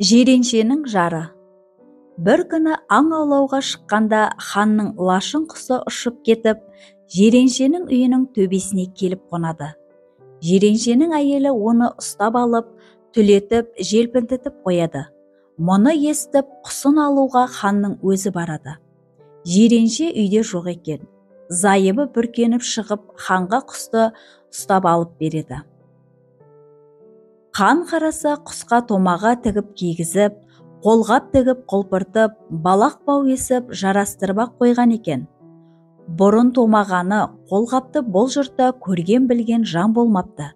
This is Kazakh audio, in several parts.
Жиреншенің жары. Бір күні аң аулауға шыққанда ханның лашын құсы ұшып кетіп, жиреншенің үйінің төбесіне келіп қонады. Жиреншенің әйелі оны ұстап алып, түлетіп, желпінтіп қояды. Мұны естіп, құсын алуға ханның өзі барады. Жиренше үйде жоқ екен. Зайыбы бүркеніп шығып, ханға құсты ұстап алып береді. Хан қараса, құсқа томаға тігіп кигізіп, қолғап тігіп құлпыртып, балақ бау есіп жарастырып қойған екен. Бұрын томағаны, қолғапты бұл жұртта көрген білген жан болмапты.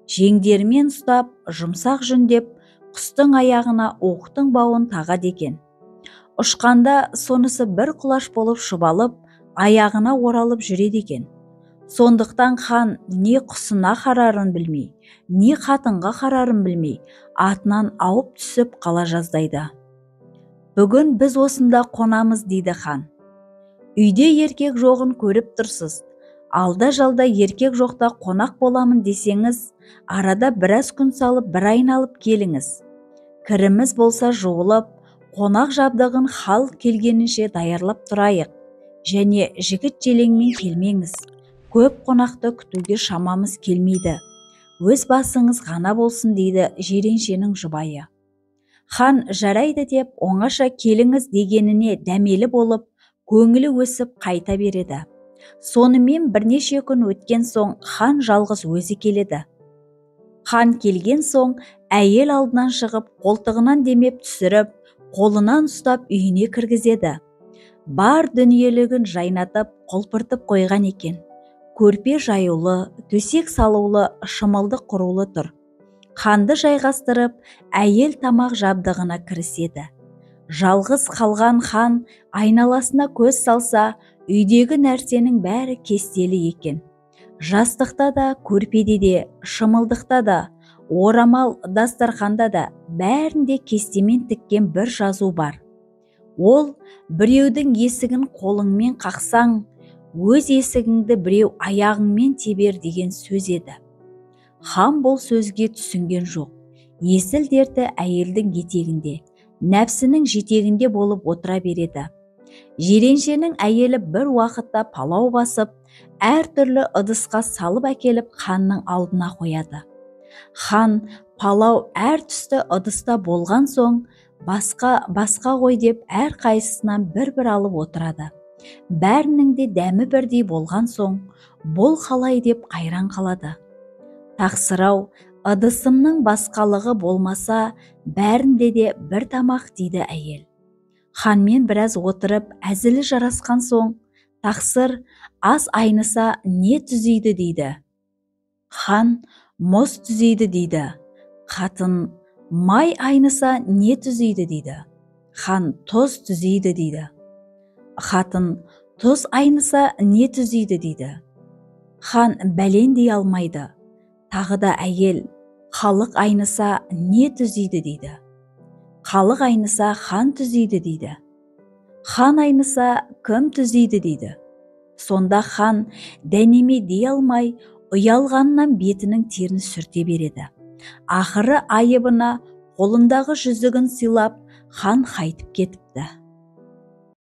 Жеңдермен ұстап, жұмсақ жүндеп, құстың аяғына оқтың бауын тағады екен. Ұшқанда сонысы бір құлаш болып шұбалып, аяғына оралып жүреді екен. Сондықтан хан не құсына қарарын білмей, не қатынға қарарын білмей, атынан ауып түсіп қала жаздайды. Бүгін біз осында қонамыз, дейді хан. Үйде еркек жоғын көріп тұрсыз. Алда жалда еркек жоқта қонақ боламын десеңіз, арада біраз күн салып бір айналып келіңіз. Кіріміз болса жуылып, қонақ жабдығын хал келгенінше даярлап тұрайық. Және жігіт желеңмен келмеңіз. Көп қонақты күтуге шамамыз келмейді. Өз басыңыз ғана болсын, дейді жиреншенің жұбайы. Хан жарайды деп, оңаша келіңіз дегеніне дәмелі болып, көңілі өсіп қайта береді. Сонымен бірнеше күн өткен соң хан жалғыз өзі келеді. Хан келген соң әйел алдынан шығып, қолтығынан демеп түсіріп, қолынан ұстап үйіне кіргізеді. Бар дүниелігін жайнатып, құлпыртып қойған екен. Көрпе жаюлы, төсек салулы, шымылдық құрулы тұр. Ханды жайғастырып, әйел тамақ жабдығына кіріседі. Жалғыз қалған хан айналасына көз салса, үйдегі нәрсенің бәрі кестелі екен. Жастықта да, көрпеде де, шымылдықта да, орамал, дастарханда да бәрінде кестемен тіккен бір жазу бар. Ол, біреудің есігін қолыңмен қақсаң, өз есігіңді біреу аяғыңмен тебер деген сөз еді. Хан бұл сөзге түсінген жоқ. Есіл дерті әйелдің етегінде, нәпсінің жетегінде болып отыра береді. Жиреншенің әйелі бір уақытта палау басып, әртүрлі ыдысқа салып әкеліп ханның алдына қояды. Хан палау әр түсті ыдыста болған соң, басқа қой деп әр қайсысынан бір алып отырады. Бәрінің де дәмі бірдей болған соң, бұл қалай деп қайран қалады. Тақсырау, ыдысымның басқалығы болмаса, бәрінде де бір тамақ, дейді әйел. Ханмен біраз отырып, әзілі жарасқан соң, тақсыр, ас айныса не түзейді, дейді. Хан, мұз түзейді, дейді. Қатын, май айныса не түзейді, дейді. Хан, тұз түзейді, дейді. Қатын, тұз айныса не түзейді, дейді. Хан бәлен дей алмайды. Тағы да әйел, халық айныса не түзейді, дейді. Халық айныса хан түзейді, дейді. Хан айныса кім түзейді, дейді. Сонда хан дәнеме дей алмай, ұялғаннан бетінің терін сүрте береді. Ақыры айыбына қолындағы жүзігін сыйлап, хан қайтып кетіпті.